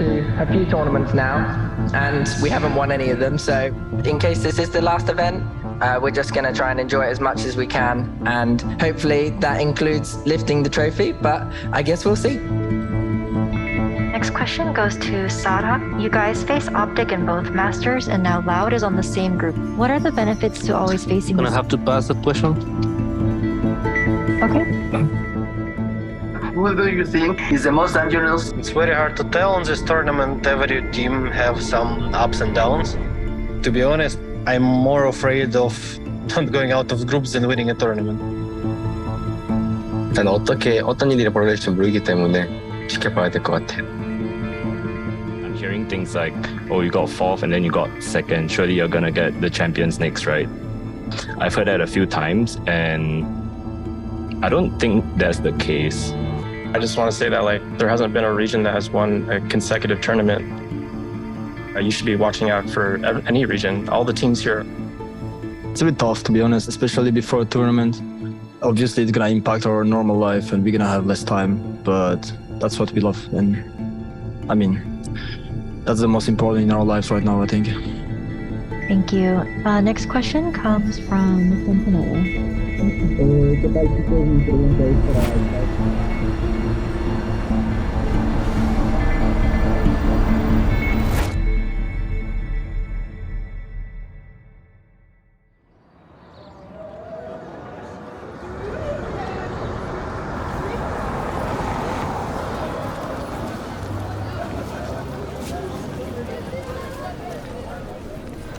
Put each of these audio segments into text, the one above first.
to a few tournaments now, and we haven't won any of them. So in case this is the last event, we're just going to try and enjoy it as much as we can, and hopefully that includes lifting the trophy, but I guess we'll see. Next question goes to Sarah. You guys face Optic in both Masters, and now Loud is on the same group. What are the benefits to always facing Gonna have to pass that question. Okay. Who do you think is the most dangerous? It's very hard to tell on this tournament. Every team have some ups and downs. To be honest, I'm more afraid of not going out of groups than winning a tournament. 일단 어떤 일이 벌어질지 모르기 때문에 지켜봐야 될 것 같아요. I'm hearing things like, oh, you got fourth and then you got second. Surely you're gonna get the champions next, right? I've heard that a few times, and I don't think that's the case. I just want to say that there hasn't been a region that has won a consecutive tournament. You should be watching out for any region, all the teams here. It's a bit tough, to be honest, especially before a tournament. Obviously, it's gonna impact our normal life and we're gonna have less time, but that's what we love. And I mean, that's the most important in our lives right now, I think. Thank you. Next question comes from Centinela.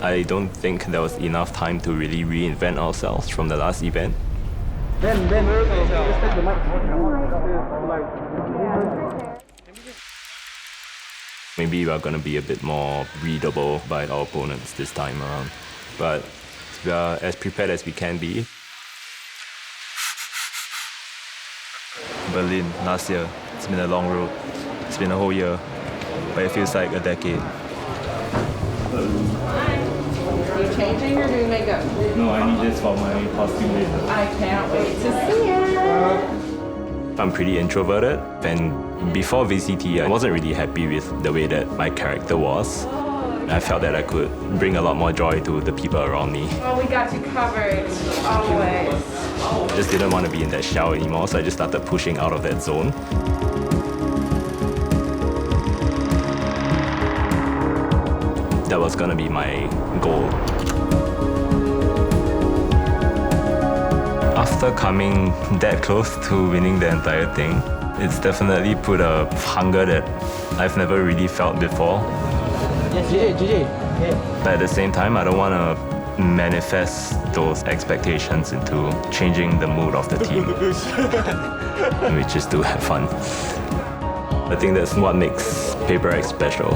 I don't think there was enough time to really reinvent ourselves from the last event. Maybe we are going to be a bit more readable by our opponents this time around. But we are as prepared as we can be. Berlin last year, it's been a long road. It's been a whole year, but it feels like a decade. Are you changing or doing makeup? No, I need this for my costume later. I can't wait to see it. I'm pretty introverted, and before VCT, I wasn't really happy with the way that my character was. I felt that I could bring a lot more joy to the people around me. Well, we got you covered, always. I just didn't want to be in that shell anymore, so I just started pushing out of that zone. That was gonna be my goal. After coming that close to winning the entire thing, it's definitely put a hunger that I've never really felt before. Yes, GG. But at the same time, I don't want to manifest those expectations into changing the mood of the team. We just do have fun. I think that's what makes Paper X special.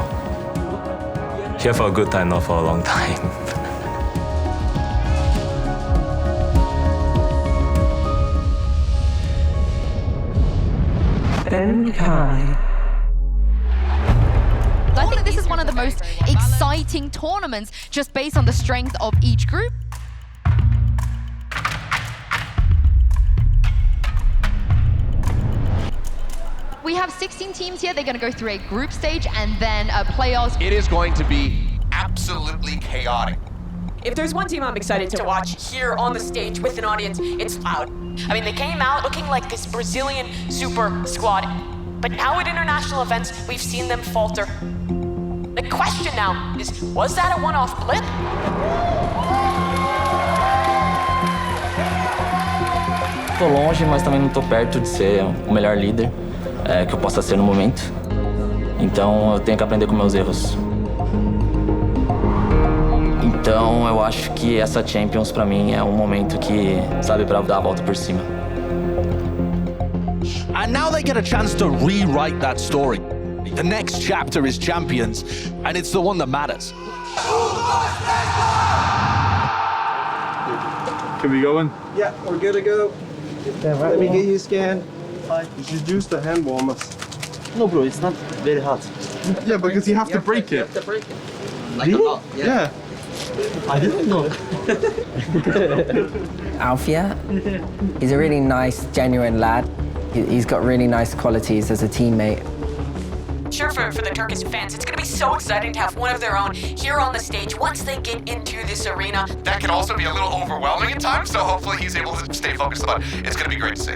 Here for a good time, not for a long time. I think this is one of the most exciting tournaments just based on the strength of each group. We have 16 teams here. They're going to go through a group stage and then playoffs. It is going to be absolutely chaotic. If there's one team I'm excited to watch here on the stage with an audience, it's Loud. I mean, they came out looking like this Brazilian super squad, but now at international events, we've seen them falter. The question now is, was that a one-off blip? Tô longe, mas também não tô perto de ser o melhor líder que eu possa ser no momento. Então eu tenho que aprender com meus erros. Então eu acho que essa Champions pra mim é momento que, sabe, pra dar a volta por cima. And now they get a chance to rewrite that story. The next chapter is Champions, and it's the one that matters. Can we go in? Yeah, we're good to go. Let me get you scanned. You should use the hand warmers. No, bro, it's not very hot. Yeah, because you have to break it. You have to break it. Like a lot, yeah. I didn't know. Alfia, he's a really nice, genuine lad. He's got really nice qualities as a teammate. sure for the Turkish fans, it's going to be so exciting to have one of their own here on the stage once they get into this arena. That can also be a little overwhelming at times, so hopefully he's able to stay focused on it. It's going to be great to see.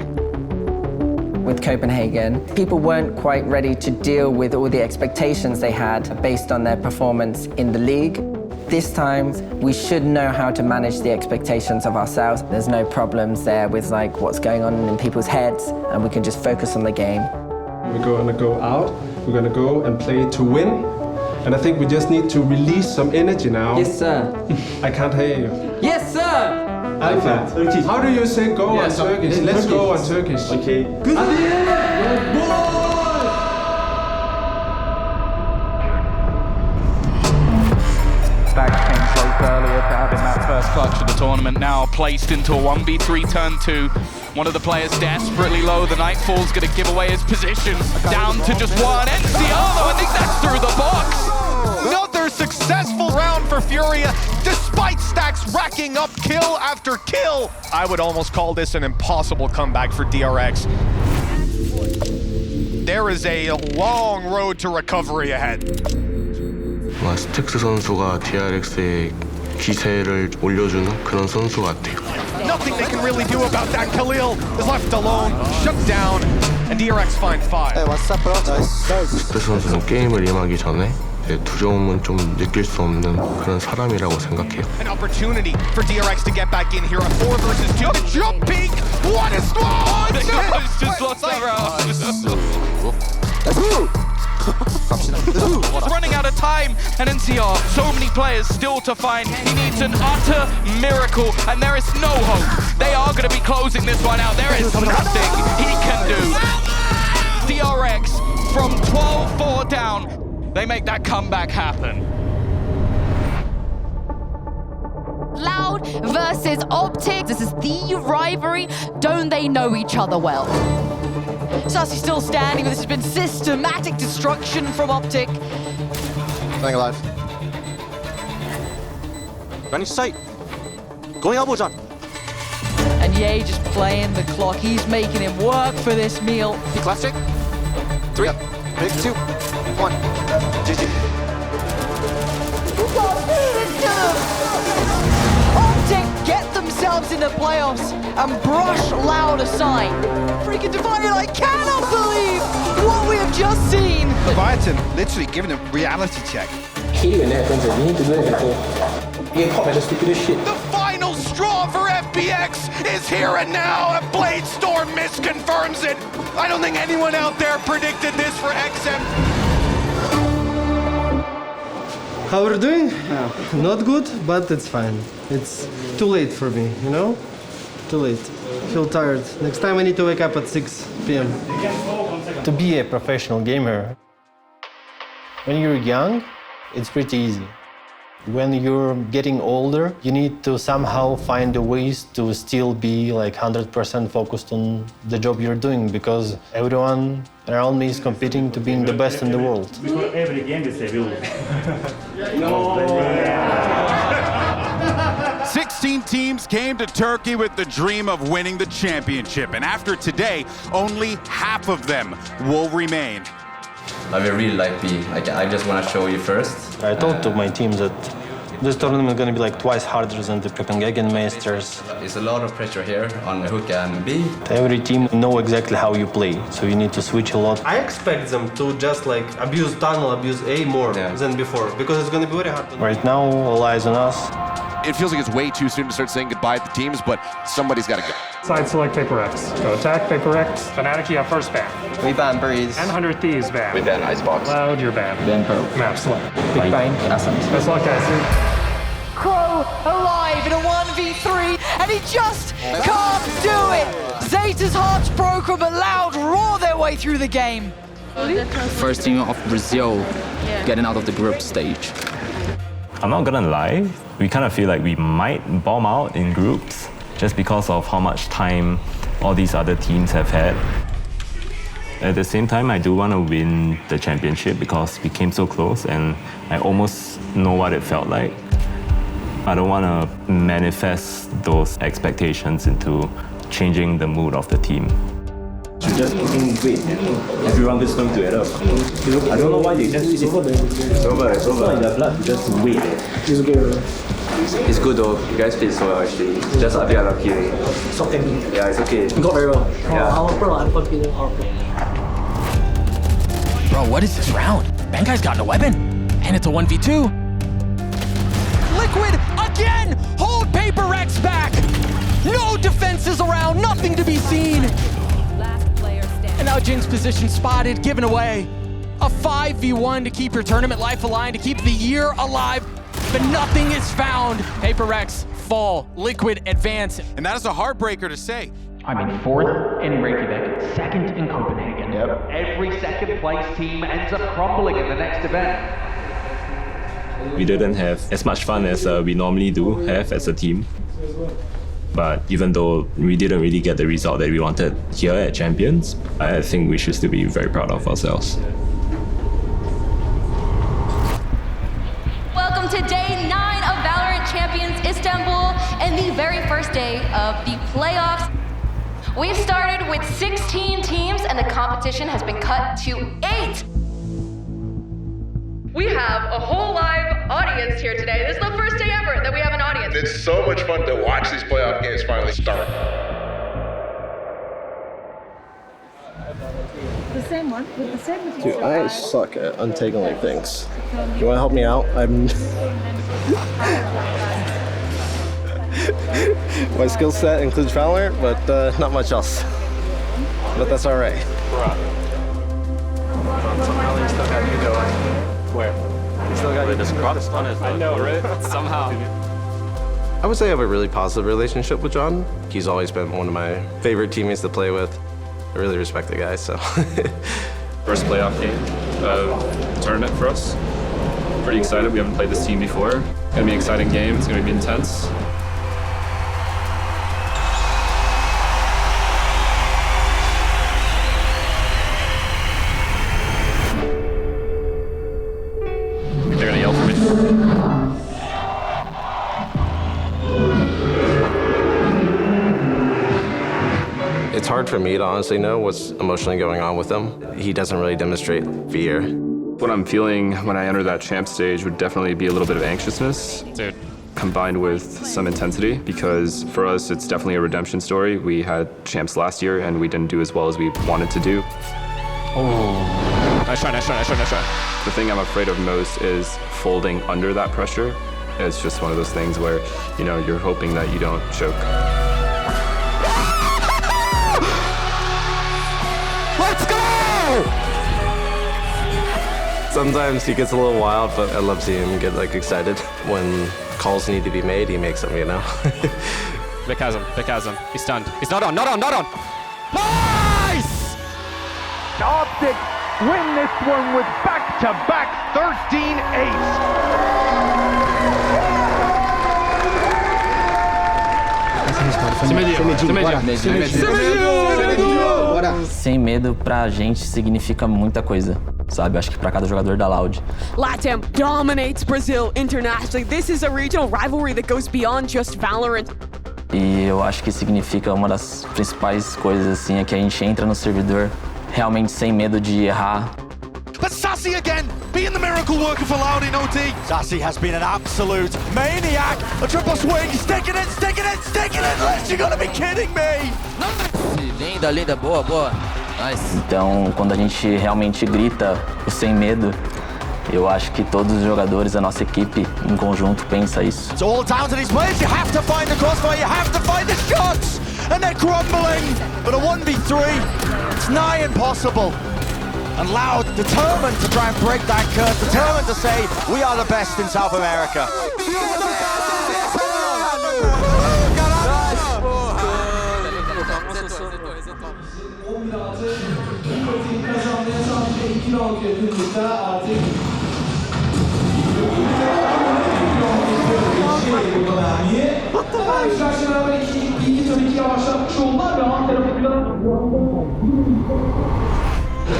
With Copenhagen, people weren't quite ready to deal with all the expectations they had based on their performance in the league. This time, we should know how to manage the expectations of ourselves. There's no problems there with like what's going on in people's heads, and we can just focus on the game. We're going to go out, we're going to go and play to win. And I think we just need to release some energy now. Yes, sir. I can't hear you. Yes, sir! Alpha, how do you say go on Turkish? Let's go on Turkish. Okay. Good. Back came close earlier to having that first clutch of the tournament, now placed into a 1v3 turn 2. One of the players desperately low, the Nightfall's gonna give away his position, down to just one. NCR though, I think that's through the box. Another successful round for Furia, despite Stacks racking up kill after kill. I would almost call this an impossible comeback for DRX. There is a long road to recovery ahead. 스택스 선수가 DRX의 기세를 올려주는 그런 선수 같아요. Nothing they can really do about that. Khalil is left alone, shut down, and DRX find 5. Hey, what's up, bro? 스택스 선수는 게임을 임하기 전에 두려움은 좀 느낄 수 없는 그런 사람이라고 생각해요. An opportunity for DRX to get back in here. A 4 versus 2. The jump peak. What is wrong? Just lost that round. He's running out of time, and NCR, so many players still to find. He needs an utter miracle, and there is no hope. They are going to be closing this one out. There is nothing he can do. DRX from 12-4 down, they make that comeback happen. Loud versus Optic. This is the rivalry. Don't they know each other well? Sassy still standing, but this has been systematic destruction from Optic. Staying alive. Running sight. Going elbow jump. And Ye just playing the clock. He's making him work for this meal. Classic. 3, 2, 1. GG. Optic get themselves in the playoffs and brush Loud aside. Freaking Divided, I cannot believe what we have just seen. Leviathan literally giving a reality check. The final straw for FPX is here and now. A Blade Storm misconfirms it. I don't think anyone out there predicted this for XM. How are you doing? Not good, but it's fine. It's too late for me, you know? Too late. Feel tired. Next time I need to wake up at 6 p.m. To be a professional gamer, when you're young, it's pretty easy. When you're getting older, you need to somehow find the ways to still be like 100% focused on the job you're doing, because everyone around me is competing to being the best in the world. Every game is a rule. 16 teams came to Turkey with the dream of winning the championship, and after today, only half of them will remain. I will really like B. I just want to show you first. I told to my team that this tournament is going to be like twice harder than the Copenhagen Masters. There's a lot of pressure here on Hook and B. Every team know exactly how you play, so you need to switch a lot. I expect them to just like abuse tunnel, abuse A more than before, because it's going to be very hard. Right now, all eyes on us. It feels like it's way too soon to start saying goodbye to teams, but somebody's got to go. Side select Paper X. Go attack Paper X. Fnatic, you have first ban. We ban Breeze. And 100 Thieves ban. We ban Icebox. Loud, you're banned. Ban Pro. Map select. Big Bang. Ascent. Best luck, guys. Crow alive in a 1v3, and he just can't do it. Zeta's heart's broken, but Loud roar their way through the game. First team of Brazil getting out of the group stage. I'm not gonna lie, we kind of feel like we might bomb out in groups just because of how much time all these other teams have had. At the same time, I do want to win the championship because we came so close and I almost know what it felt like. I don't want to manifest those expectations into changing the mood of the team. Just wait. Everyone is going to add up. I don't know why they just it's not in their blood. Just wait. It's good though. You guys played so well actually. Just a bit unlucky. It's okay. Yeah, it's okay. You got very well. Yeah. Our pro, unforgettable. Bro, what is this round? Bangai's got no weapon. And it's a 1v2. Liquid again! Hold Paper Rex back! No defenses around, nothing to be seen! And now Jin's position spotted, given away. A 5v1 to keep your tournament life alive, to keep the year alive, but nothing is found. Paper Rex fall, Liquid advance. And that is a heartbreaker to say. I mean, 4th in Reykjavik, 2nd in Copenhagen. Yep. Every second place team ends up crumbling in the next event. We didn't have as much fun as we normally do have as a team. But even though we didn't really get the result that we wanted here at Champions, I think we should still be very proud of ourselves. Welcome to day 9 of Valorant Champions Istanbul and the very first day of the playoffs. We've started with 16 teams and the competition has been cut to 8. We have a whole live audience here today. This is the first day ever that we have an audience. It's so much fun to watch these playoff games finally start. The same one with the same Dude, I suck at untangling things. You want to help me out? My skill set includes Valorant, but not much else. But that's all right. Somehow they still got you going. Where? Still got you. This cross on it. I know, right? Somehow. I would say I have a really positive relationship with John. He's always been one of my favorite teammates to play with. I really respect the guy, so. First playoff game tournament for us. Pretty excited. We haven't played this team before. It's gonna be an exciting game. It's gonna be intense. They're gonna yell for me. It's hard for me to honestly know what's emotionally going on with him. He doesn't really demonstrate fear. What I'm feeling when I enter that champ stage would definitely be a little bit of anxiousness, combined with some intensity, because for us, it's definitely a redemption story. We had champs last year, and we didn't do as well as we wanted to do. Oh. Nice try, nice try, nice try, nice try. The thing I'm afraid of most is folding under that pressure. It's just one of those things where, you know, you're hoping that you don't choke. Let's go! Sometimes he gets a little wild, but I love seeing him get excited. When calls need to be made, he makes them, you know? Vic has him. He's stunned. He's not on. Nice! Optic win this one with back-to-back 13 aces. Sem medo pra gente significa muita coisa, sabe? Acho que pra cada jogador da Loud. LATAM dominates Brazil internationally. This is a regional rivalry that goes beyond just Valorant. E eu acho que significa uma das principais coisas assim é que a gente entra no servidor realmente sem medo de errar. But Sassy again, being the miracle worker for Loud in OT. Sassy has been an absolute maniac. A triple swing, sticking it. Liz, you gotta be kidding me. Linda, boa. Nice. Então, quando a gente realmente grita o sem medo, eu acho que todos os jogadores da nossa equipe em conjunto pensa isso. It's all down to these players. You have to find the crossfire, you have to find the shots. And they're crumbling. But a 1v3, it's nigh impossible. And Loud determined to try and break that curse, determined to say, we are the best in South America.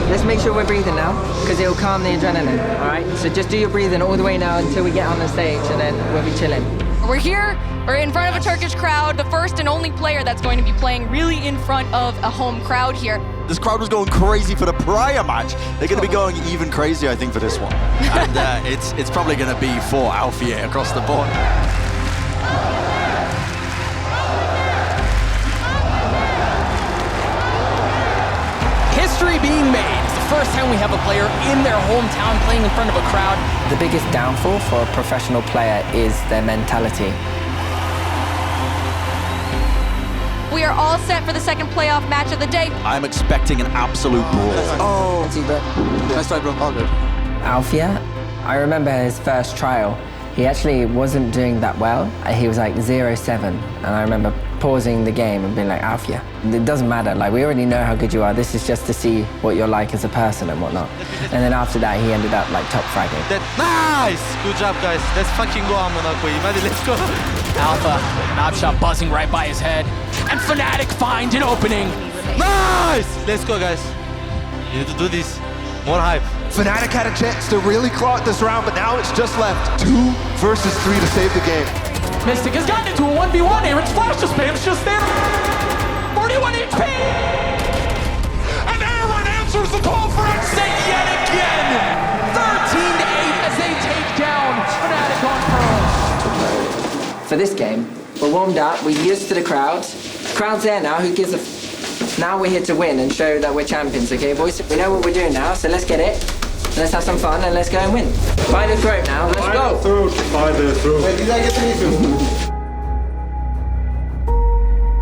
Let's make sure we're breathing now, because it'll calm the adrenaline, all right? So just do your breathing all the way now until we get on the stage, and then we'll be chilling. We're here, we're in front of a Turkish crowd, the first and only player that's going to be playing really in front of a home crowd here. This crowd was going crazy for the prior match. They're going to be going even crazier, I think, for this one. And it's probably going to be for Alfie across the board. History being made. It's the first time we have a player in their hometown playing in front of a crowd. The biggest downfall for a professional player is their mentality. We are all set for the second playoff match of the day. I'm expecting an absolute brawl. Oh, nice try, bro. All good. Alfia, I remember his first trial. He actually wasn't doing that well. He was like 0-7, and I remember pausing the game and being like, Alfia, it doesn't matter. Like, we already know how good you are. This is just to see what you're like as a person and whatnot. And then after that, he ended up like top fragging. Nice! Good job, guys. Let's fucking go, let's go. Alpha, knob shot buzzing right by his head. And Fnatic find an opening. Nice! Let's go, guys. You need to do this. More hype. Fnatic had a chance to really claw it this round, but now it's just left 2 versus 3 to save the game. Mystic has gotten into a 1v1. Aaron's flash spam's just there. 41 HP. And Aaron answers the call for exit yet again. 13-8 as they take down Fnatic on Pearl. For this game, we're warmed up, we're used to the crowd. Crowd's there now, who gives a now we're here to win and show that we're champions, okay, boys? We know what we're doing now, so let's get it. Let's have some fun and let's go and win. By the throat now, let's go. By the throat. Wait, did I get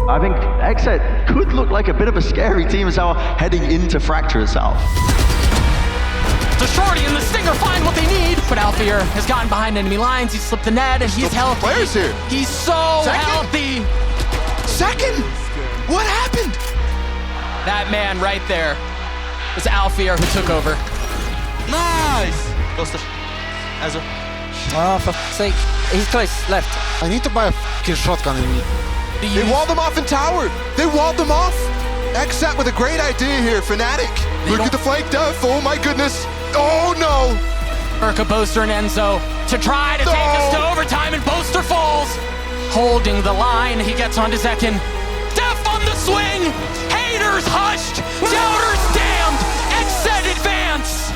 I think Exet could look like a bit of a scary team as well heading into Fracture itself. The Shorty and the Stinger find what they need, but Alfear has gotten behind enemy lines. He slipped the net and he's healthy. Players here. He's so healthy. Second? What happened? That man right there was Alfear who took over. Nice! Buster. Azure. Oh, for fuck's sake. He's close, left. I need to buy a fucking shotgun. They walled them off in tower. They walled them off. Exet with a great idea here. Fnatic. Look at the flank def. Oh my goodness. Oh no. Urka, Boaster, and Enzo to try to take us to overtime, and Boaster falls. Holding the line, he gets onto Zekin. Def on the swing. Haters hushed. Doubters damned. Exet advance.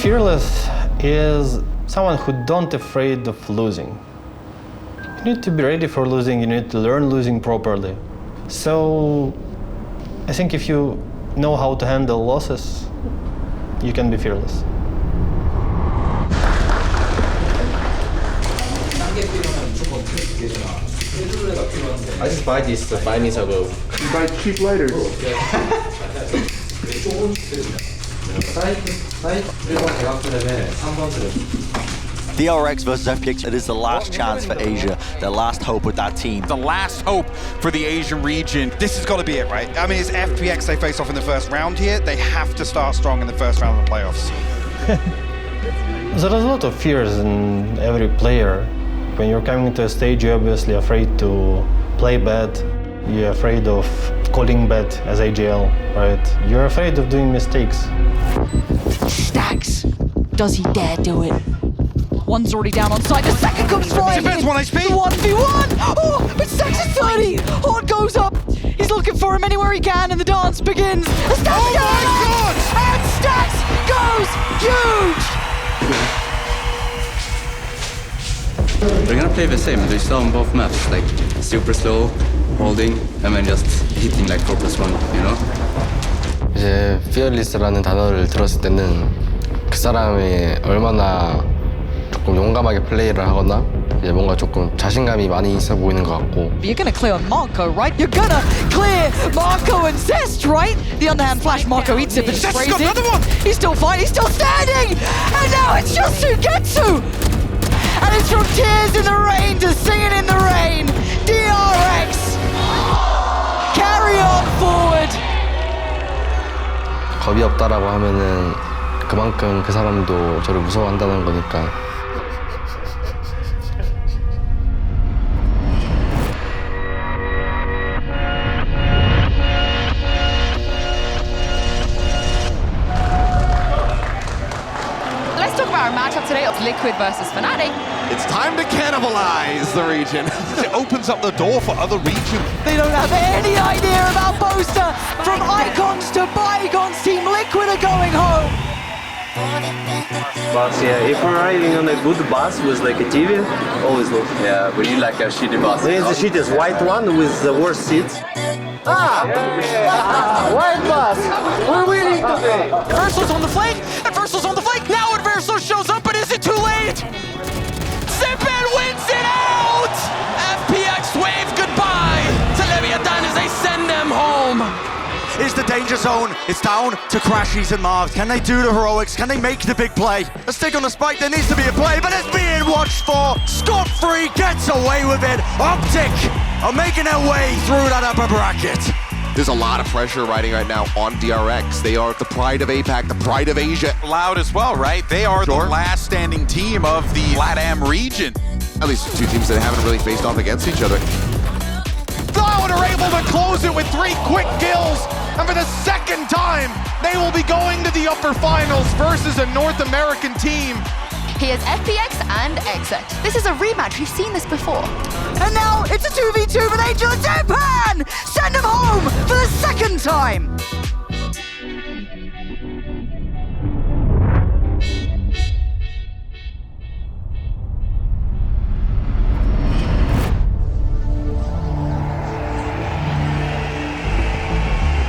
Fearless is someone who don't afraid of losing. You need to be ready for losing, you need to learn losing properly. So I think if you know how to handle losses, you can be fearless. I just buy this 5 minutes ago. You buy cheap lighters. DRX versus FPX, it is the last chance for Asia, their last hope with that team. The last hope for the Asian region. This has got to be it, right? I mean, it's FPX they face off in the first round here. They have to start strong in the first round of the playoffs. There's a lot of fears in every player. When you're coming to a stage, you're obviously afraid to play bad. You're afraid of calling bad as AGL, right? You're afraid of doing mistakes. Stacks. Does he dare do it? One's already down on side. The second comes flying. Defense 1 HP. 1v1. Oh, but Stacks is 30. Horn goes up. He's looking for him anywhere he can, and the dance begins. The Stacks Oh my God! And Stacks goes huge. We're gonna play the same. We saw on both maps, like super slow, holding, and then just hitting like 4+1, you know? 이제 fearless라는 단어를 들었을 때는 그 사람이 얼마나 조금 용감하게 플레이를 하거나 이제 뭔가 조금 자신감이 많이 있어 보이는 것 같고. You're gonna clear Marco, right? You're gonna clear Marco and Zest, right? The underhand flash, Marco eats it, but Zest's sprays got it. another one! He's still fighting, he's still standing! And now it's just Sugetsu! And it's from Tears in the Rain to Singing in the Rain. DRX! Carry on forward! 겁이 없다라고 하면은 그만큼 그 사람도 저를 무서워한다는 거니까. Let's talk about our matchup today of Liquid versus Fnatic. It's time to cannibalize the region. It opens up the door for other regions. They don't have any idea about Boaster. From Icons to Bygones, Team Liquid are going home. But yeah, if we're riding on a good bus with like a TV, always lose. Yeah, we need like a shitty bus. There is the shittiest white one with the worst seats. White bus. We're winning today. Versal's on the flank, and Versal's on the flank. Now Adverso shows up, but is it too late? Zippin wins it out! FPX wave goodbye to Leviathan as they send them home. Is the danger zone. It's down to Crashies and Marvs. Can they do the heroics? Can they make the big play? A stick on the spike, there needs to be a play, but it's being watched for. Scot-free gets away with it. Optic are making their way through that upper bracket. There's a lot of pressure riding right now on DRX. They are the pride of APAC, the pride of Asia. Loud as well, right? They are the last standing team of the LATAM region. At least two teams that haven't really faced off against each other. Cloud are able to close it with 3 quick kills, and for the second time, they will be going to the upper finals versus a North American team. Here's FPX and Exit. This is a rematch. We've seen this before. And now it's a 2v2 with Angel and Japan! Send them home for the second time!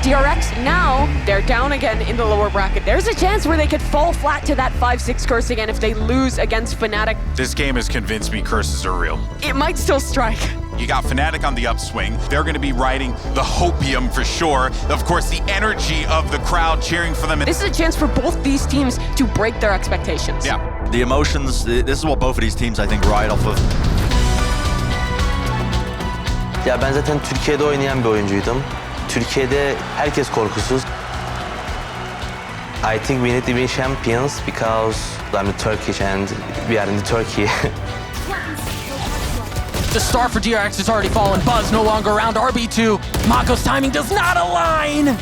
DRX, now they're down again in the lower bracket. There's a chance where they could fall flat to that 5-6 curse again if they lose against Fnatic. This game has convinced me curses are real. It might still strike. You got Fnatic on the upswing. They're going to be riding the hopium for sure. Of course, the energy of the crowd cheering for them. This is a chance for both these teams to break their expectations. Yeah. The emotions, this is what both of these teams I think ride off of. Ya ben zaten Türkiye'de oynayan bir oyuncuydum. Türkiye'de herkes korkusuz. I think we need to be champions because I'm Turkish and we are in Turkey. The star for DRX has already fallen. Buzz no longer around RB2. Mako's timing does not align.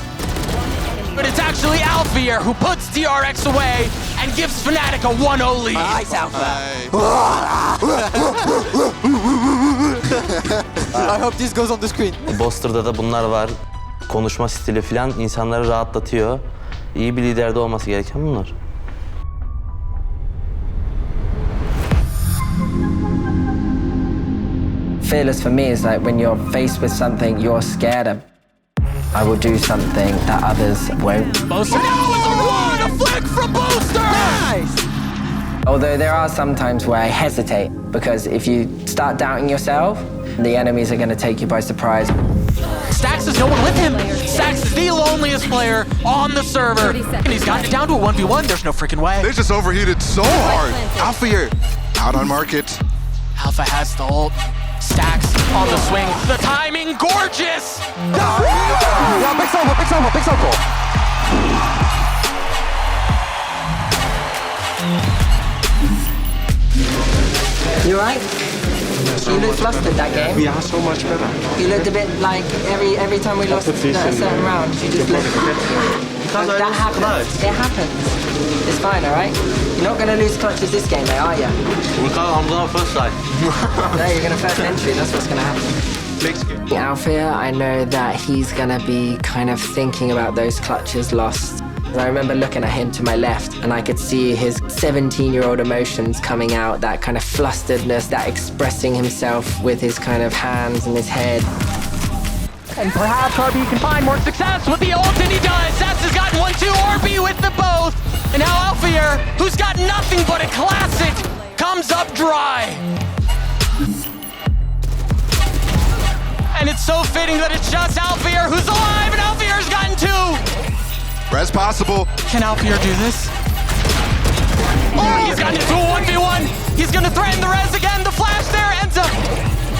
But it's actually Alfier who puts DRX away and gives Fnatic a 1-0 lead. Nice, I hope this goes on the screen. Boster'da da bunlar var. Konuşma stili falan insanları rahatlatıyor. İyi bir liderde olması gereken bunlar. Fearless for me is like when you're faced with something you're scared of. I will do something that others won't. Boaster now is a run! A flick from Boaster! Nice! Although there are some times where I hesitate, because if you start doubting yourself, the enemies are going to take you by surprise. Stax has no one with him. Stax is the loneliest player on the server. And he's gotten it down to a 1v1. There's no freaking way. They just overheated so hard. Alfier out on market. Alpha has the ult. Stax on the swing. The timing, gorgeous! Yeah, big circle, big circle. You alright? You looked flustered that game. We are so much better. You looked a bit like every time we lost a certain round, you just looked. That happens. It happens. It's fine, alright? You're not going to lose clutches this game, though, are you? I'm going first side. No, you're going to first entry. That's what's going to happen. Alfier, I know that he's going to be kind of thinking about those clutches lost. I remember looking at him to my left and I could see his 17-year-old emotions coming out, that kind of flusteredness, that expressing himself with his kind of hands and his head. And perhaps RB can find more success with the ult, and he does. Sass has gotten 1-2, RB with the both. And now Alfier, who's got nothing but a classic, comes up dry. And it's so fitting that it's just Alfier who's alive, and Alfier's gotten 2. Res possible. Can Alfier do this? Oh, he's gotten into a 1v1. He's gonna threaten the res again. The flash there ends up.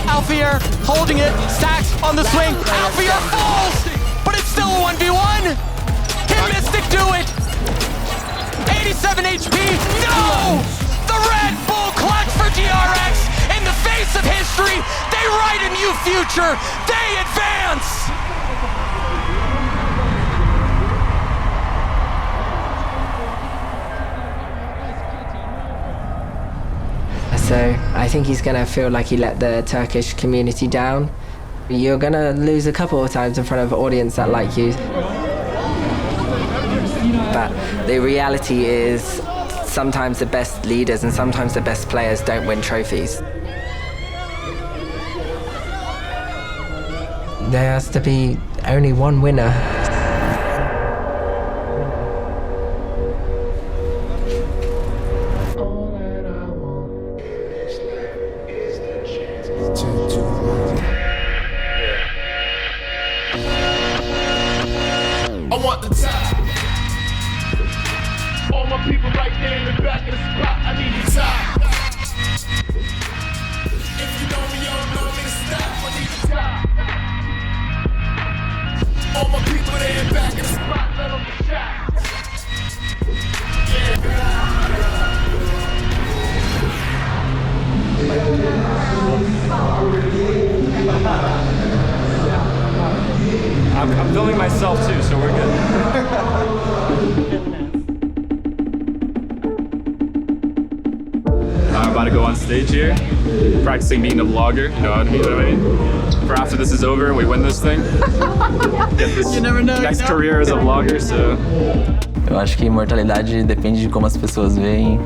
Alfier holding it. Stax on the swing. Alfier falls, but it's still a 1v1. Can Mystic do it? 87 HP. No! The Red Bull clutch for DRX. In the face of history, they write a new future. They advance. That's So I think he's going to feel like he let the Turkish community down. You're going to lose a couple of times in front of an audience that like you. But the reality is sometimes the best leaders and sometimes the best players don't win trophies. There has to be only one winner. I want the top. All my people right there in the back of the spot. I need the top. If you know me, you don't know me to stop. I need the top. All my people there in the back of the spot. Let them get shot. I'm filming myself too, so we're good. I'm about to go on stage here, practicing being a vlogger. You know what I mean? For after this is over and we win this thing, get this next career as a vlogger. So. Eu acho que imortalidade depende de como as pessoas veem,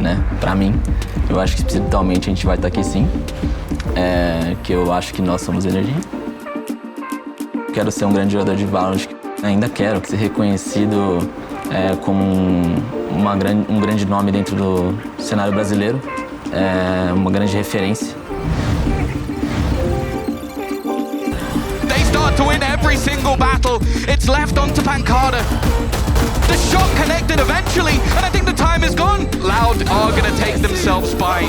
né? Pra mim, eu acho que espiritualmente a gente vai estar aqui sim. Que eu acho que nós somos energia. Quero ser um grande jogador de Valorant. Ainda quero ser reconhecido como um grande nome dentro do cenário brasileiro, uma grande referência. They start to win every single battle. It's left on to Pancada. The shot connected eventually, and I think the time is gone. Loud are gonna take themselves by.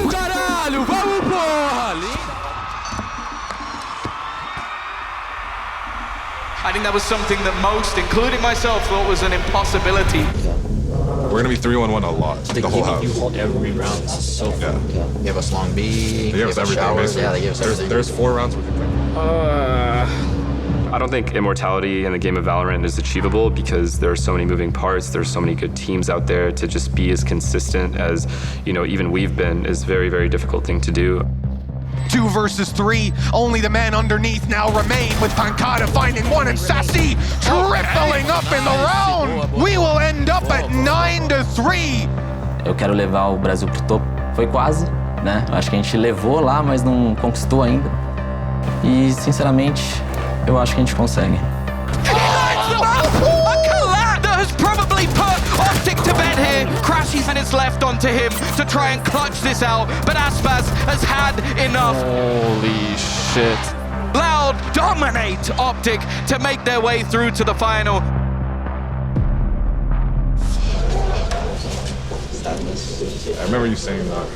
I think that was something that most, including myself, thought was an impossibility. We're gonna be 3-1-1 a lot, the whole house. You hold every round. This is so fun. Yeah. They give us long B. They give us everything, basically. Yeah, they give us everything. There's 4 rounds we can play. I don't think immortality in the game of Valorant is achievable because there are so many moving parts, there's so many good teams out there. To just be as consistent as, even we've been is very, very difficult thing to do. 2 versus 3, only the man underneath now remain, with Pancada finding one and Sassy tripling up in the round. We will end up at 9-3. Eu quero levar o Brasil pro topo. Foi quase, né? Acho que a gente levou lá, mas não conquistou ainda. E, sinceramente, eu acho que a gente consegue. Has probably put Optic to bed here. Crashes and it's left onto him to try and clutch this out, but Aspas has had enough. Holy shit. Loud dominate Optic to make their way through to the final. I remember you saying that.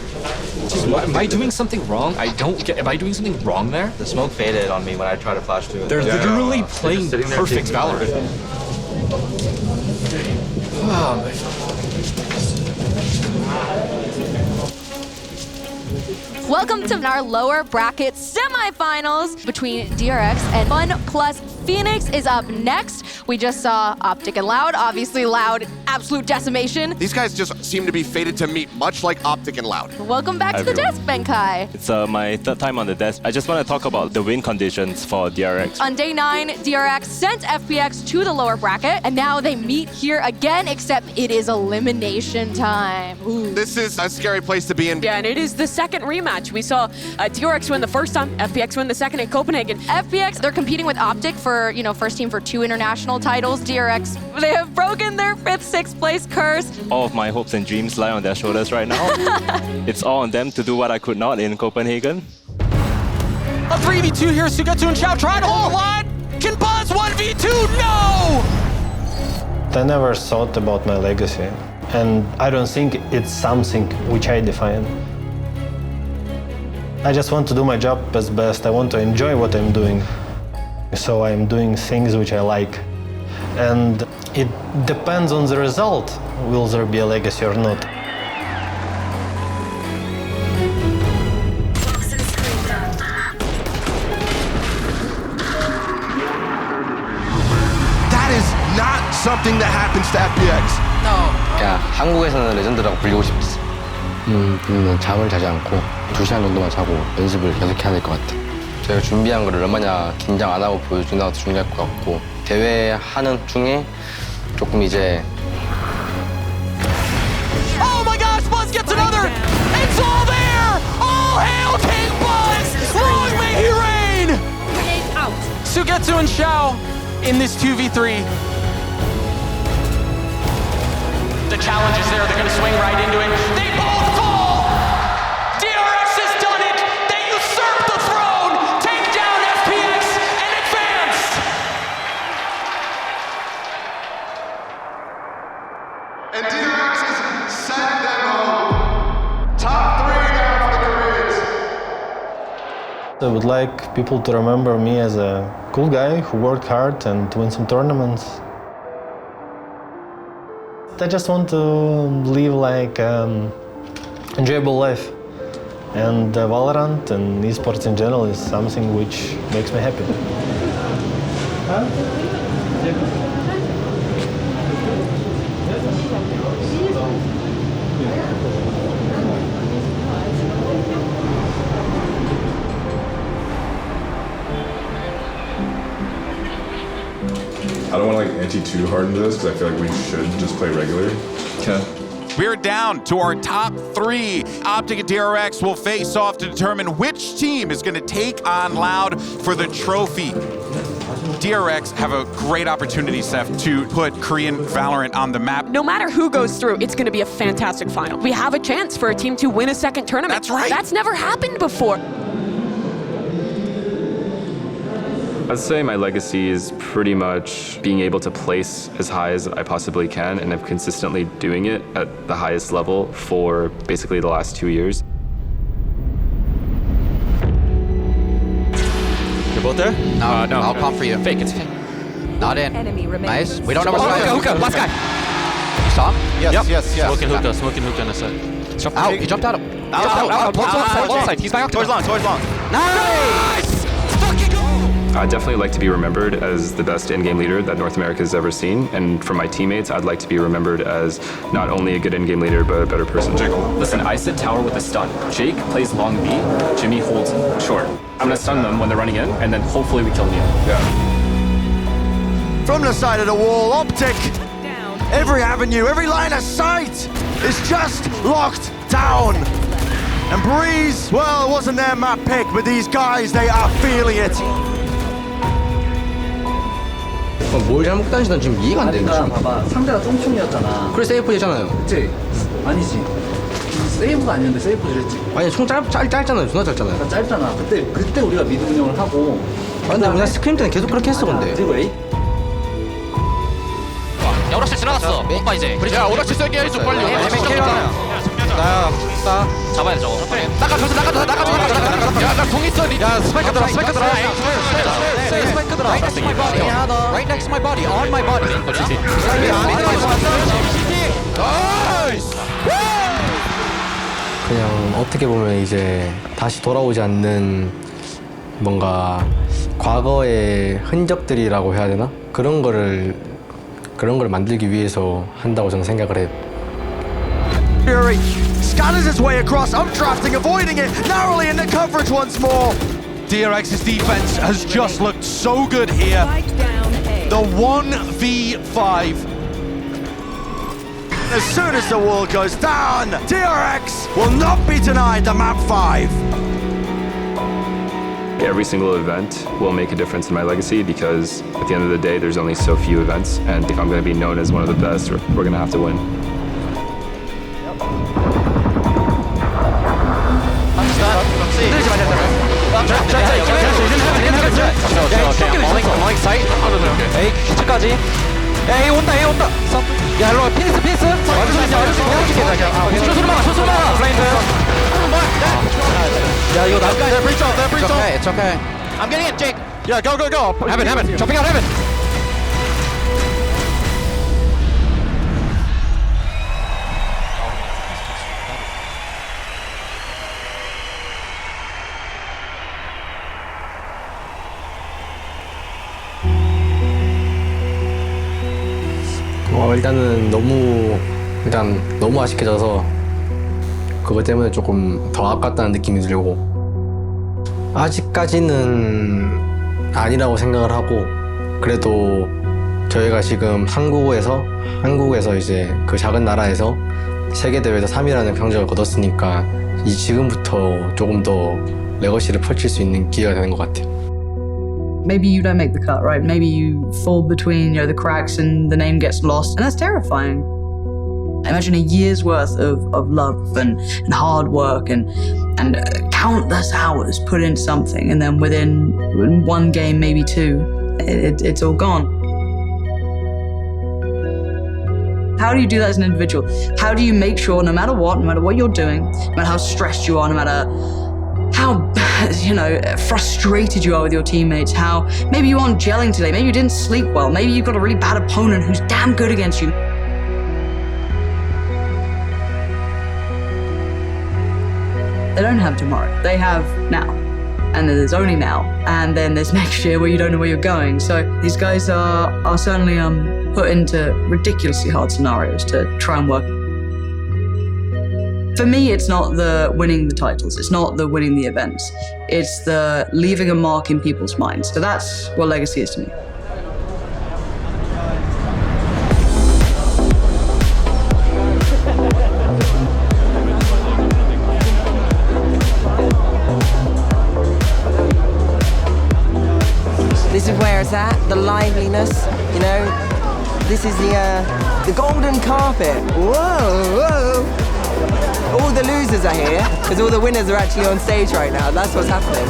Am I doing something wrong? I don't get. Am I doing something wrong there? The smoke faded on me when I tried to flash through it. They're literally playing perfect Valorant. Oh, my. Welcome to our lower bracket semifinals between DRX and Fun plus Phoenix is up next. We just saw Optic and Loud. Obviously, Loud, absolute decimation. These guys just seem to be fated to meet, much like Optic and Loud. Welcome back to the desk, Benkai. It's my 3rd time on the desk. I just want to talk about the win conditions for DRX. On day 9, DRX sent FPX to the lower bracket, and now they meet here again, except it is elimination time. Ooh. This is a scary place to be in. Yeah, and it is the second rematch. We saw DRX win the first time, FPX win the second in Copenhagen. FPX, they're competing with Optic for, first team for 2 international titles. DRX, they have broken their 5th, 6th place curse. All of my hopes and dreams lie on their shoulders right now. It's all on them to do what I could not in Copenhagen. A 3v2 here, Sugetsu and Xiao trying to hold the line. Can Buzz 1v2? No! I never thought about my legacy, and I don't think it's something which I define. I just want to do my job as best. I want to enjoy what I'm doing. So I'm doing things which I like. And it depends on the result. Will there be a legacy or not? That is not something that happens to FPX. 야, 한국에서는 레전드라고 불리고 싶지. 잠을 자지 않고 2시간 정도만 자고 연습을 계속 해야 될 것 같아. 제가 준비한 걸 얼마나 긴장 안 하고 보여주나도 중요할 것 같고 대회 하는 중에 조금 이제 Oh my gosh, Buzz gets another! It's all there! All hail King Buzz! Long may he reign! Out. Sugetsu and Xiao in this 2v3. The challenge is there. They're going to swing right into it. They both fall. DRX has done it. They usurp the throne, take down FPX, and advance. And DRX is sending them home. Top 3 now for the Koreans. I would like people to remember me as a cool guy who worked hard and win some tournaments. I just want to live like enjoyable life, and Valorant and esports in general is something which makes me happy. I don't want to like anti too hard into this because I feel like we should just play regular. Okay. We're down to our top 3. Optic and DRX will face off to determine which team is going to take on Loud for the trophy. DRX have a great opportunity, Seth, to put Korean Valorant on the map. No matter who goes through, it's going to be a fantastic final. We have a chance for a team to win a second tournament. That's right. That's never happened before. I'd say my legacy is pretty much being able to place as high as I possibly can, and I'm consistently doing it at the highest level for basically the last 2 years. You're both there? No, no. I'll pop for you. Fake, it's fake. Not in. Enemy Nice. We don't know what's Hookah, going last guy. You saw him? Yes. Smoking hookah on the side. Out. He jumped out. Out. Left side. He's back Towards long. Nice! I'd definitely like to be remembered as the best in-game leader that North America has ever seen, and for my teammates, I'd like to be remembered as not only a good in-game leader, but a better person. Listen, I sit tower with a stun. Jake plays long B, Jimmy holds short. I'm gonna stun them when they're running in, and then hopefully we kill Neil. Yeah. From the side of the wall, Optic. Every avenue, every line of sight is just locked down. And Breeze, well, it wasn't their map pick, but these guys, they are feeling it. 뭘 잘못 다니시던 지금 이해가 안 되는 거죠. 봐봐, 상대가 똥총이었잖아. 그래 세이프 되잖아요. 그치? 아니지. 세이브가 아니었는데 세이프를 했지. 아니 총 짧잖아요. 존나 짧잖아요. 짧잖아. 그때 우리가 미드 운영을 하고. 근데 그냥 스크림 때는 계속 그렇게 했어 근데. 그리고 에이. 야, 오락실 지나갔어. 오빠 이제. 야, 오락실 세게 해줘 빨리. 나야. 잡아야 돼, 저거. 나가. 야, 나 공 있어. 야, 스파이크 들어. 스파이크 들어. Right next to my body. Right next to my body. On my body. 그냥 어떻게 보면 이제 다시 돌아오지 않는 뭔가 과거의 흔적들이라고 해야 되나? 그런 걸 만들기 위해서 한다고 저는 생각을 해요. Fury scatters his way across, updrafting, avoiding it, narrowly into coverage once more. DRX's defense has just looked so good here. The 1v5. As soon as the wall goes down, DRX will not be denied the map 5. Every single event will make a difference in my legacy because at the end of the day, there's only so few events, and if I'm going to be known as one of the best, we're going to have to win. 에이, 퀴즈까지. 에이, 온다. 야, 일로 와. 피니스. 쇼스로 막아. 블라인드. 야, 이거 날까지. It's okay. I'm getting it, Jake. Yeah, go. Heaven. Jumping out heaven. 일단은 너무 아쉽게 져서 그것 때문에 조금 더 아깝다는 느낌이 들고 아직까지는 아니라고 생각을 하고 그래도 저희가 지금 한국에서 이제 그 작은 나라에서 세계대회에서 3위라는 경적을 거뒀으니까 지금부터 조금 더 레거시를 펼칠 수 있는 기회가 되는 것 같아요. Maybe you don't make the cut, right? Maybe you fall between, the cracks and the name gets lost, and that's terrifying. Imagine a year's worth of love and hard work and countless hours put into something, and then within one game, maybe two, it's all gone. How do you do that as an individual? How do you make sure, no matter what you're doing, no matter how stressed you are, no matter how frustrated you are with your teammates, how maybe you aren't gelling today, maybe you didn't sleep well, maybe you've got a really bad opponent who's damn good against you. They don't have tomorrow, they have now. And then there's only now, and then there's next year where you don't know where you're going. So these guys are certainly put into ridiculously hard scenarios to try and work. For me, it's not the winning the titles, it's not the winning the events, it's the leaving a mark in people's minds. So that's what legacy is to me. This is where it's at, the liveliness, this is the golden carpet. Whoa. All the losers are here, because all the winners are actually on stage right now. That's what's happening.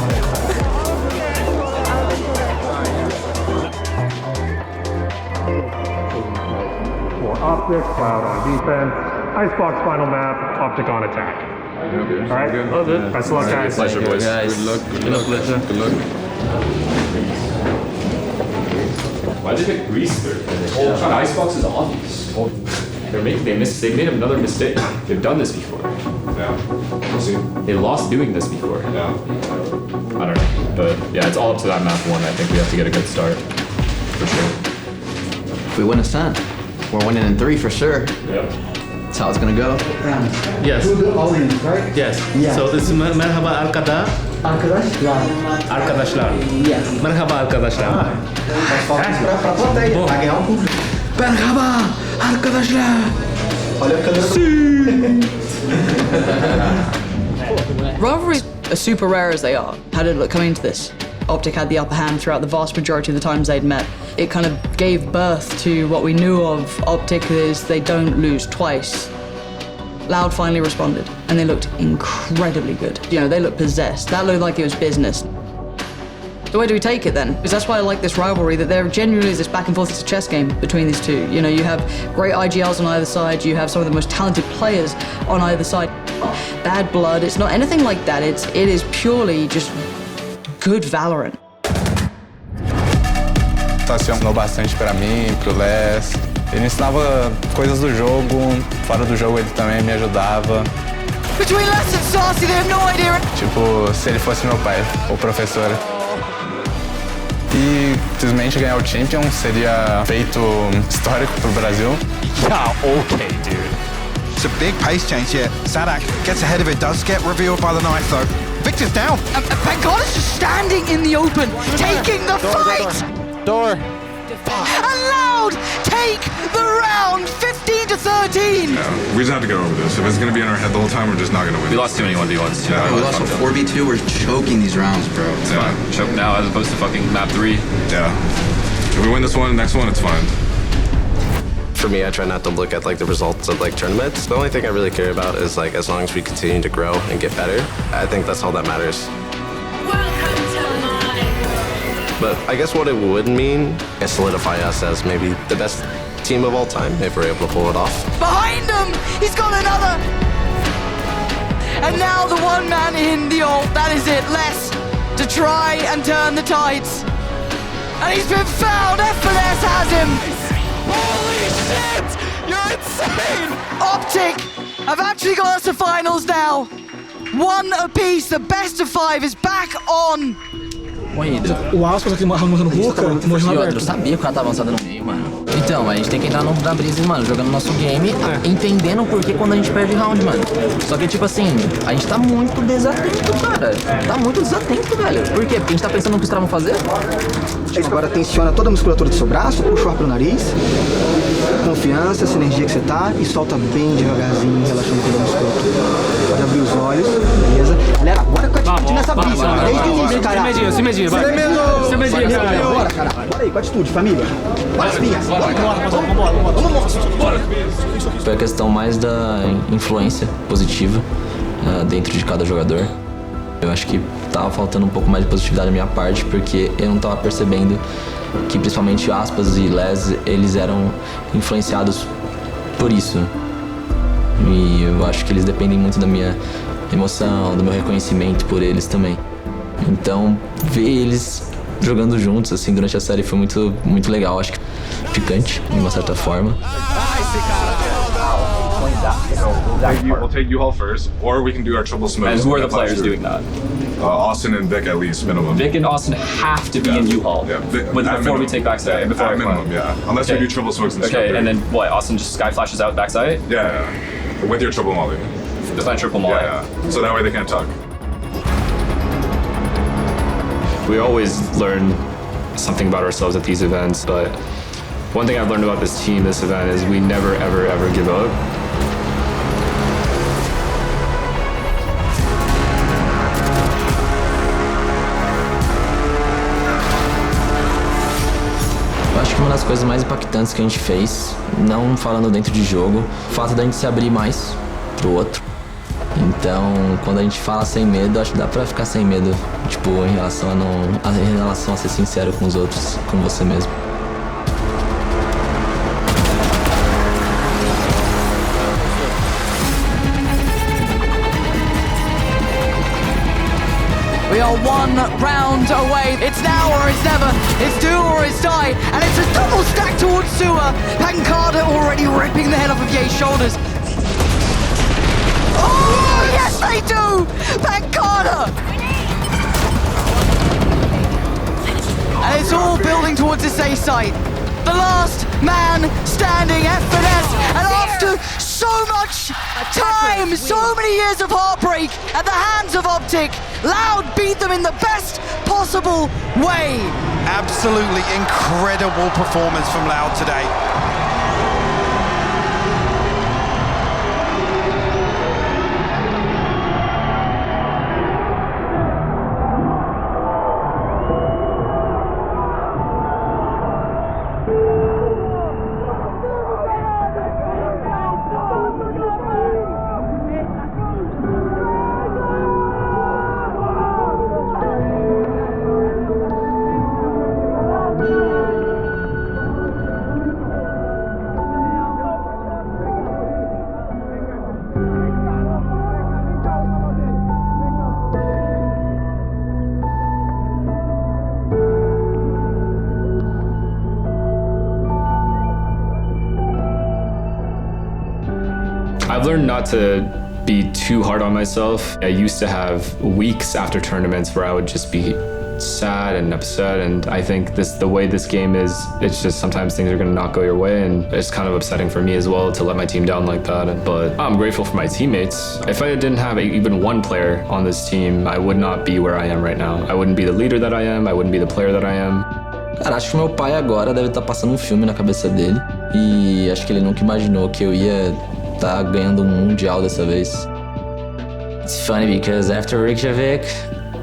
For Optic, Cloud on defense, Icebox final map, Optic on attack. All right? All good. Best of luck, guys. Pleasure, boys. Good luck. Good luck. Why did they pick Greece third? Icebox is obvious. They made another mistake. They've done this before. Yeah. We'll see. They lost doing this before. Yeah. I don't know. But yeah, it's all up to that map one. I think we have to get a good start. For sure. If we win a Sun, we're winning in 3 for sure. Yeah. That's how it's gonna go. Yes. Right? Yes. Yeah. So this is merhaba arkadaşlar. Arkadaşlar. Yeah. Merhaba arkadaşlar. Merhaba arkadaşlar. Rivalries are super rare as they are. How did it look coming into this? Optic had the upper hand throughout the vast majority of the times they'd met. It kind of gave birth to what we knew of Optic is they don't lose twice. Loud finally responded, and they looked incredibly good. They looked possessed. That looked like it was business. So where do we take it then? Because that's why I like this rivalry, that there genuinely is this back and forth, it's a chess game between these two. You have great IGLs on either side, you have some of the most talented players on either side. Bad blood, it's not anything like that, it is purely just good Valorant. Funcionou bastante pra mim, pro Les. Ele ensinava coisas do jogo, fora do jogo ele também me ajudava. Between Les and Saucy, they have no idea. Tipo, se ele fosse meu pai, ou professor. E simplesmente ganhar o Champion seria feito histórico pro Brasil. Yeah, okay, dude. It's a big pace change here. Sadak gets ahead of it, does get revealed by the knife though. Victor's down. Pangoda's just standing in the open, taking the fight. Door. And Loud take the round, 15-13. Yeah, we just have to get over this. If it's going to be in our head the whole time, we're just not going to win. We lost too many 1v1s. Yeah, we lost a 4v2. We're choking these rounds, bro. It's fine. Choke now as opposed to fucking map 3. Yeah. If we win this one, next one, it's fine. For me, I try not to look at the results of tournaments. The only thing I really care about is as long as we continue to grow and get better, I think that's all that matters. But I guess what it would mean is solidify us as maybe the best team of all time if we're able to pull it off. Behind him, he's got another. And now the one man in the ult, that is it, Les, to try and turn the tides. And he's been found, F&S has him. Holy shit! You're insane! Optic have actually got us to finals now. 1 apiece, the best of 5 is back on. O Aspas aqui avançando no Ruka, Eu sabia que o cara tá avançado no meio. mano. Então, a gente tem que entrar na brisa, mano, jogando nosso game, entendendo por que quando a gente perde round, mano. Só que, tipo assim, a gente tá muito desatento, cara. Tá muito desatento, velho. Por quê? Porque a gente tá pensando no que os caras vão fazer. Agora tensiona toda a musculatura do seu braço, puxa o ar pro nariz. Confiança, essa energia que você tá e solta bem devagarzinho, relaxando toda a musculatura. Pode abrir os olhos, beleza? Galera, bora com a atitude nessa brisa, desde o início, cara. Se medinho, vai. Se medinho, cara. Bora, cara. Bora aí, com a atitude, família. Bora, espinhas. Bora. Foi a questão mais da influência positiva dentro de cada jogador. Eu acho que tava faltando um pouco mais de positividade da minha parte, porque eu não tava percebendo que principalmente Aspas e Les, eles eram influenciados por isso. E eu acho que eles dependem muito da minha emoção, do meu reconhecimento por eles também. Então, ver eles jogando juntos assim durante a série foi muito legal, acho que picante de uma certa forma. We'll take U-Haul first, or we can do our triple smooth. And who are the players doing that? Austin and Vic at least, minimum. Vic and Austin have to be in U-Haul. Yeah, before we take backside. Before at minimum, yeah. Unless we do triple smokes and Okay, and then what? Austin just sky flashes out backside? Yeah. With your triple molly. With my triple molly. Yeah. So that way they can't tuck. We always learn something about ourselves at these events, but one thing I've learned about this team, this event, is we never, ever, ever give up. Eu acho que uma das coisas mais impactantes que a gente fez, não falando dentro de jogo, o fato da gente se abrir mais pro outro. Então, quando a gente fala sem medo, acho que dá pra ficar sem medo, tipo, em relação a ser sincero com os outros, com você mesmo. We are one round away. It's now or it's never. It's do or it's die. And it's a double stack towards Sua. Pancada already ripping the head off of Ye's shoulders. Oh, yes they do! Pancada! And it's all building towards this A site. The last man standing, F&S, and after so much time, so many years of heartbreak at the hands of Optic, Loud beat them in the best possible way. Absolutely incredible performance from Loud today. I've learned not to be too hard on myself. I used to have weeks after tournaments where I would just be sad and upset, and I think the way this game is, it's just sometimes things are going to not go your way, and it's kind of upsetting for me as well to let my team down like that. But I'm grateful for my teammates. If I didn't have even one player on this team, I would not be where I am right now. I wouldn't be the leader that I am. I wouldn't be the player that I am. Cara, acho que meu pai agora deve estar passando um filme na cabeça dele, e acho que ele nunca imaginou que eu ia estar ganhando mundial dessa vez. It's funny because after Reykjavik,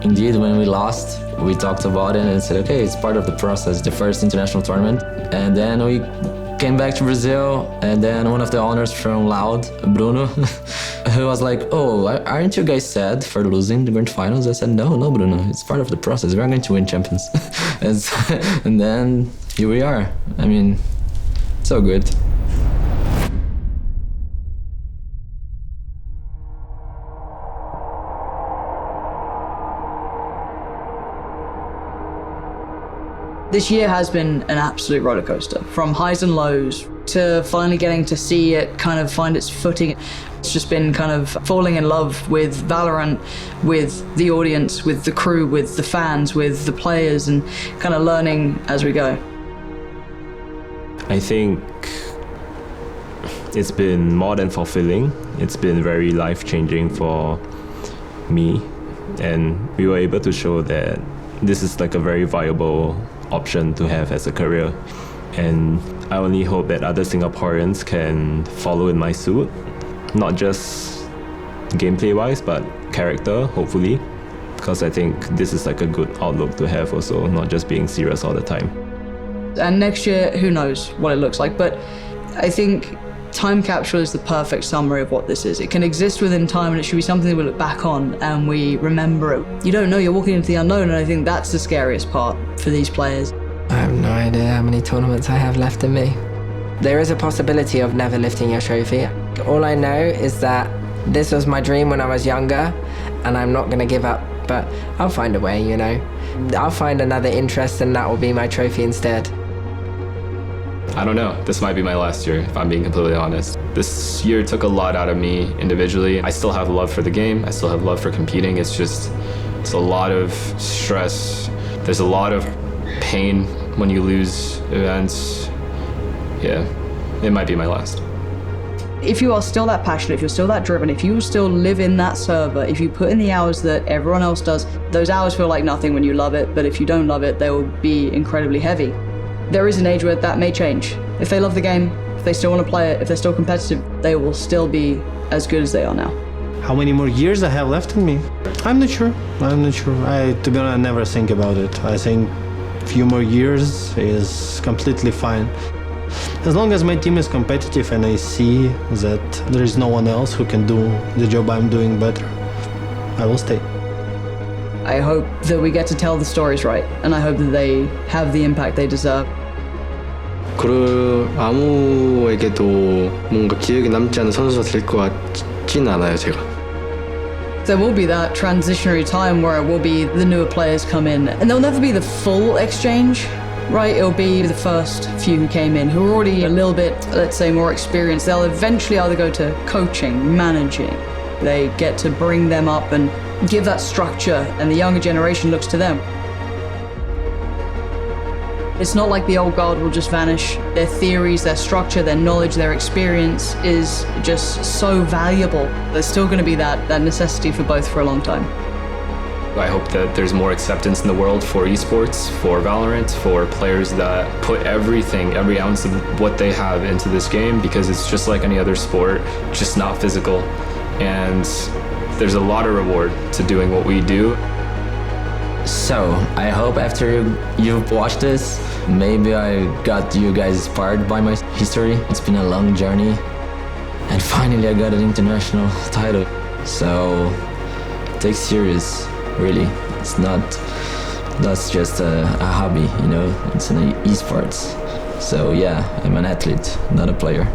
indeed when we lost, we talked about it and said, okay, it's part of the process, the first international tournament. And then we came back to Brazil, and then one of the owners from Loud, Bruno, who was like, oh, aren't you guys sad for losing the grand finals? I said, no, Bruno, it's part of the process. We're going to win champions. And then here we are. I mean, so good. This year has been an absolute roller coaster, from highs and lows to finally getting to see it kind of find its footing. It's just been kind of falling in love with Valorant, with the audience, with the crew, with the fans, with the players, and kind of learning as we go. I think it's been more than fulfilling. It's been very life-changing for me, and we were able to show that this is like a very viable option to have as a career. And I only hope that other Singaporeans can follow in my suit, not just gameplay-wise, but character, hopefully, because I think this is like a good outlook to have also, not just being serious all the time. And next year, who knows what it looks like, but I think Time Capsule is the perfect summary of what this is. It can exist within time, and it should be something that we look back on and we remember it. You don't know, you're walking into the unknown, and I think that's the scariest part for these players. I have no idea how many tournaments I have left in me. There is a possibility of never lifting your trophy. All I know is that this was my dream when I was younger, and I'm not gonna give up, but I'll find a way, you know. I'll find another interest, and that will be my trophy instead. I don't know. This might be my last year, if I'm being completely honest. This year took a lot out of me individually. I still have love for the game. I still have love for competing. It's a lot of stress. There's a lot of pain when you lose events. Yeah, it might be my last. If you are still that passionate, if you're still that driven, if you still live in that server, if you put in the hours that everyone else does, those hours feel like nothing when you love it, but if you don't love it, they will be incredibly heavy. There is an age where that may change. If they love the game, if they still want to play it, if they're still competitive, they will still be as good as they are now. How many more years I have left in me? I'm not sure. To be honest, I never think about it. I think a few more years is completely fine. As long as my team is competitive and I see that there is no one else who can do the job I'm doing better, I will stay. I hope that we get to tell the stories right, and I hope that they have the impact they deserve. 아무에게도 뭔가 기억에 남지 않은 선수가 될 것 같진 않아요, 제가. There will be that transitionary time where it will be the newer players come in, and there'll never be the full exchange, right? It'll be the first few who came in, who are already a little bit, let's say, more experienced. They'll eventually either go to coaching, managing. They get to bring them up and give that structure, and the younger generation looks to them. It's not like the old guard will just vanish. Their theories, their structure, their knowledge, their experience is just so valuable. There's still going to be that necessity for both for a long time. I hope that there's more acceptance in the world for esports, for Valorant, for players that put everything, every ounce of what they have into this game, because it's just like any other sport, just not physical. And there's a lot of reward to doing what we do. So, I hope after you've watched this, maybe I got you guys inspired by my history. It's been a long journey, and finally I got an international title. So, take serious, really. It's not that's just a hobby, you know, it's an esports. So yeah, I'm an athlete, not a player.